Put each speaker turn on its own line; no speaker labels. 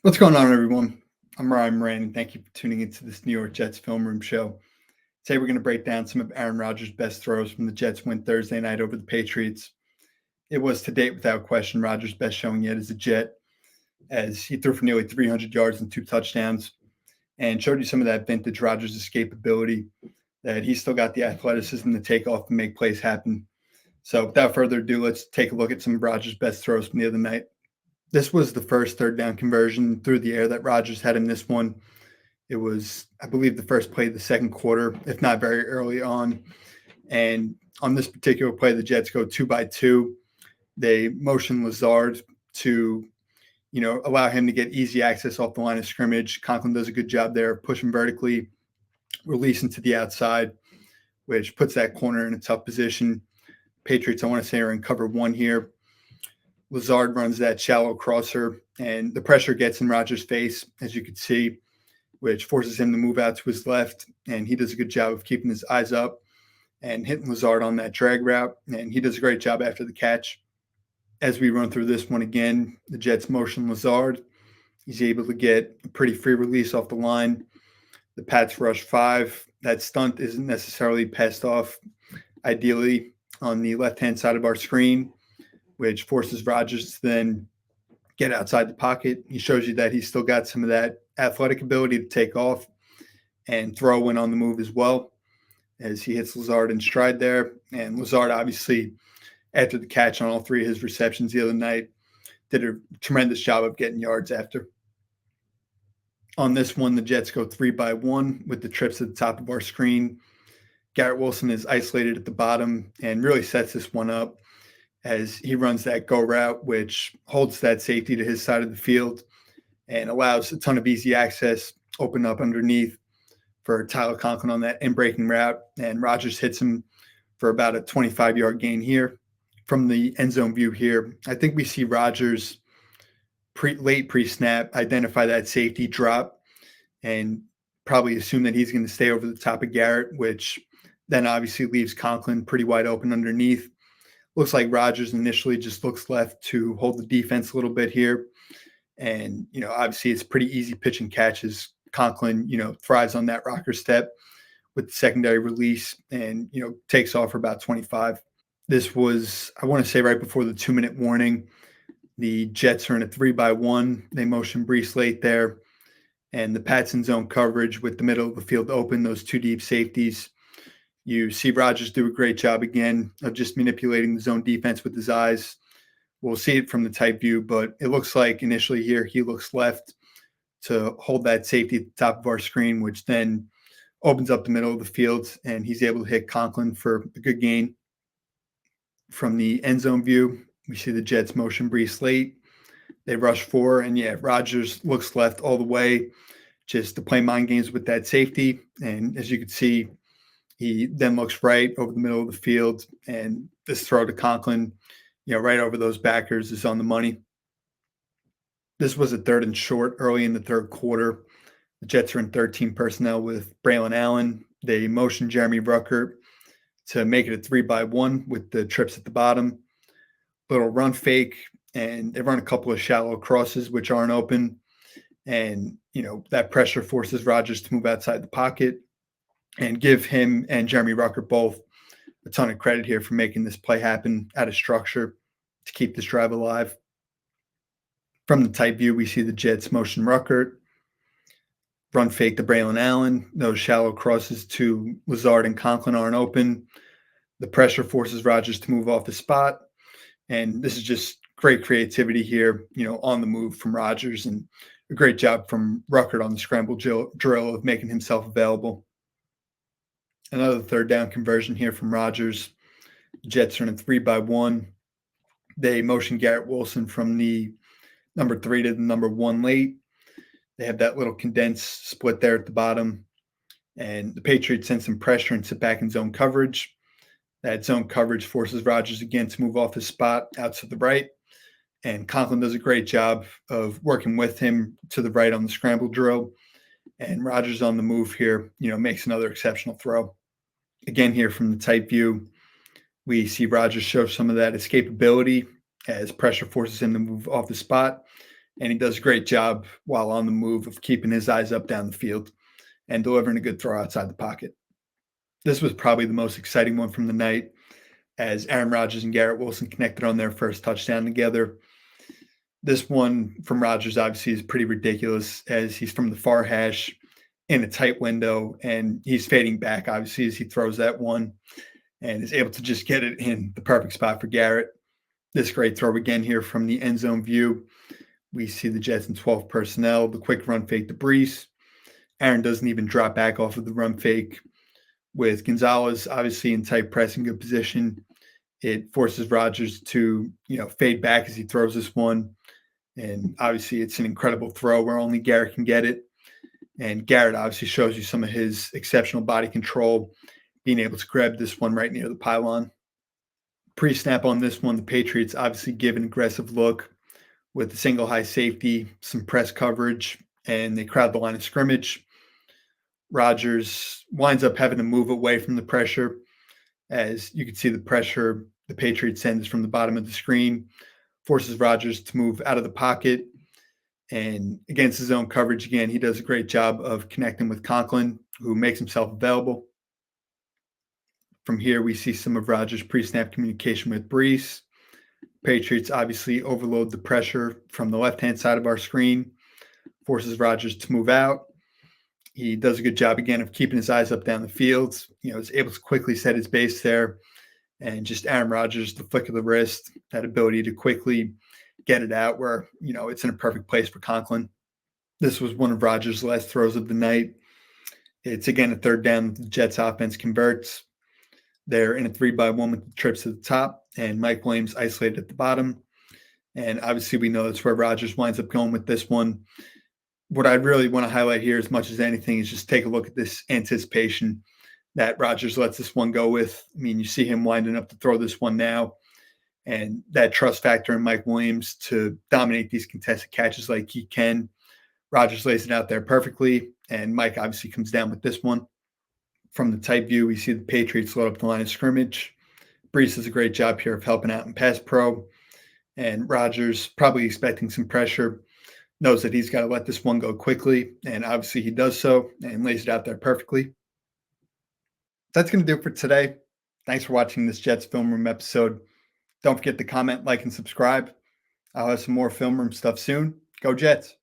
What's going on, everyone? I'm Ryan Moran, and thank you for tuning into this New York Jets film room show. Today, we're going to break down some of Aaron Rodgers' best throws from the Jets' win Thursday night over the Patriots. It was, to date, without question, Rodgers' best showing yet as a Jet, as he threw for nearly 300 yards and 2 touchdowns, and showed you some of that vintage Rodgers escapability, that he's still got the athleticism to take off and make plays happen. So, without further ado, let's take a look at some of Rodgers' best throws from the other night. This was the first third down conversion through the air that Rodgers had in this one. It was, I believe, the first play of the second quarter, if not very early on. And on this particular play, the Jets go 2 by 2. They motion Lazard to, allow him to get easy access off the line of scrimmage. Conklin does a good job there, pushing vertically, releasing to the outside, which puts that corner in a tough position. Patriots, I want to say, are in cover one here. Lazard runs that shallow crosser, and the pressure gets in Rodgers' face, as you can see, which forces him to move out to his left. And he does a good job of keeping his eyes up and hitting Lazard on that drag route. And he does a great job after the catch. As we run through this one again, the Jets motion Lazard. He's able to get a pretty free release off the line. The Pats rush 5. That stunt isn't necessarily passed off ideally on the left-hand side of our screen, which forces Rodgers to then get outside the pocket. He shows you that he's still got some of that athletic ability to take off and throw in on the move as well, as he hits Lazard in stride there. And Lazard, obviously, after the catch on all 3 of his receptions the other night, did a tremendous job of getting yards after. On this one, the Jets go 3 by 1 with the trips at the top of our screen. Garrett Wilson is isolated at the bottom and really sets this one up as he runs that go route, which holds that safety to his side of the field and allows a ton of easy access, open up underneath for Tyler Conklin on that in-breaking route. And Rodgers hits him for about a 25-yard gain here. From the end zone view here, I think we see Rodgers late pre-snap identify that safety drop and probably assume that he's going to stay over the top of Garrett, which then obviously leaves Conklin pretty wide open underneath. Looks like Rodgers initially just looks left to hold the defense a little bit here. And, obviously it's pretty easy pitch and catch as Conklin, thrives on that rocker step with the secondary release and, takes off for about 25. This was, I want to say, right before the 2-minute warning. The Jets are in a 3-by-1. They motion Brees late there. And the Pats in zone coverage with the middle of the field open, those 2 deep safeties. You see Rodgers do a great job again of just manipulating the zone defense with his eyes. We'll see it from the tight view, but it looks like initially here he looks left to hold that safety at the top of our screen, which then opens up the middle of the field, and he's able to hit Conklin for a good gain. From the end zone view, we see the Jets motion Brees late. They rush 4, and Rodgers looks left all the way just to play mind games with that safety. And as you can see, he then looks right over the middle of the field, and this throw to Conklin, right over those backers is on the money. This was a 3rd and short early in the third quarter. The Jets are in 13 personnel with Braylon Allen. They motion Jeremy Ruckert to make it a 3-by-1 with the trips at the bottom. Little run fake, and they run a couple of shallow crosses, which aren't open. And, that pressure forces Rodgers to move outside the pocket and give him and Jeremy Ruckert both a ton of credit here for making this play happen out of structure to keep this drive alive. From the tight view, we see the Jets motion Ruckert, run fake to Braylon Allen. Those shallow crosses to Lazard and Conklin aren't open. The pressure forces Rodgers to move off the spot. And this is just great creativity here, on the move from Rodgers, and a great job from Ruckert on the scramble drill of making himself available. Another 3rd down conversion here from Rodgers. Jets are in a 3-by-1. They motion Garrett Wilson from the number 3 to the number 1 late. They have that little condensed split there at the bottom. And the Patriots send some pressure and sit back in zone coverage. That zone coverage forces Rodgers again to move off his spot out to the right. And Conklin does a great job of working with him to the right on the scramble drill. And Rodgers on the move here, makes another exceptional throw. Again, here from the tight view, we see Rodgers show some of that escapability as pressure forces him to move off the spot. and he does a great job while on the move of keeping his eyes up down the field and delivering a good throw outside the pocket. This was probably the most exciting one from the night as Aaron Rodgers and Garrett Wilson connected on their first touchdown together. This one from Rodgers obviously is pretty ridiculous as he's from the far hash in a tight window and he's fading back, obviously, as he throws that one and is able to just get it in the perfect spot for Garrett. This great throw again here from the end zone view. We see the Jets in 12 personnel, the quick run fake to Brees. Aaron doesn't even drop back off of the run fake. With Gonzalez obviously in tight pressing good position, it forces Rodgers to, fade back as he throws this one. And obviously it's an incredible throw where only Garrett can get it. And Garrett obviously shows you some of his exceptional body control, being able to grab this one right near the pylon. Pre-snap on this one, the Patriots obviously give an aggressive look with a single high safety, some press coverage, and they crowd the line of scrimmage. Rodgers winds up having to move away from the pressure. As you can see, the pressure the Patriots send is from the bottom of the screen, forces Rodgers to move out of the pocket. And against his own coverage, again, he does a great job of connecting with Conklin, who makes himself available. From here, we see some of Rodgers' pre-snap communication with Brees. Patriots obviously overload the pressure from the left-hand side of our screen, forces Rodgers to move out. He does a good job again of keeping his eyes up down the field. Is able to quickly set his base there. And just Aaron Rodgers, the flick of the wrist, that ability to quickly get it out where, it's in a perfect place for Conklin. This was one of Rodgers' last throws of the night. It's again a third down that the Jets offense converts. They're in a 3-by-1 with the trips to the top and Mike Williams isolated at the bottom. And obviously we know that's where Rodgers winds up going with this one. What I really want to highlight here as much as anything is just take a look at this anticipation that Rodgers lets this one go with. I mean, you see him winding up to throw this one now. And that trust factor in Mike Williams to dominate these contested catches like he can. Rodgers lays it out there perfectly, and Mike obviously comes down with this one. From the tight view, we see the Patriots load up the line of scrimmage. Brees does a great job here of helping out in pass pro, and Rodgers, probably expecting some pressure, knows that he's got to let this one go quickly, and obviously he does so and lays it out there perfectly. That's going to do it for today. Thanks for watching this Jets Film Room episode. Don't forget to comment, like, and subscribe. I'll have some more film room stuff soon. Go Jets.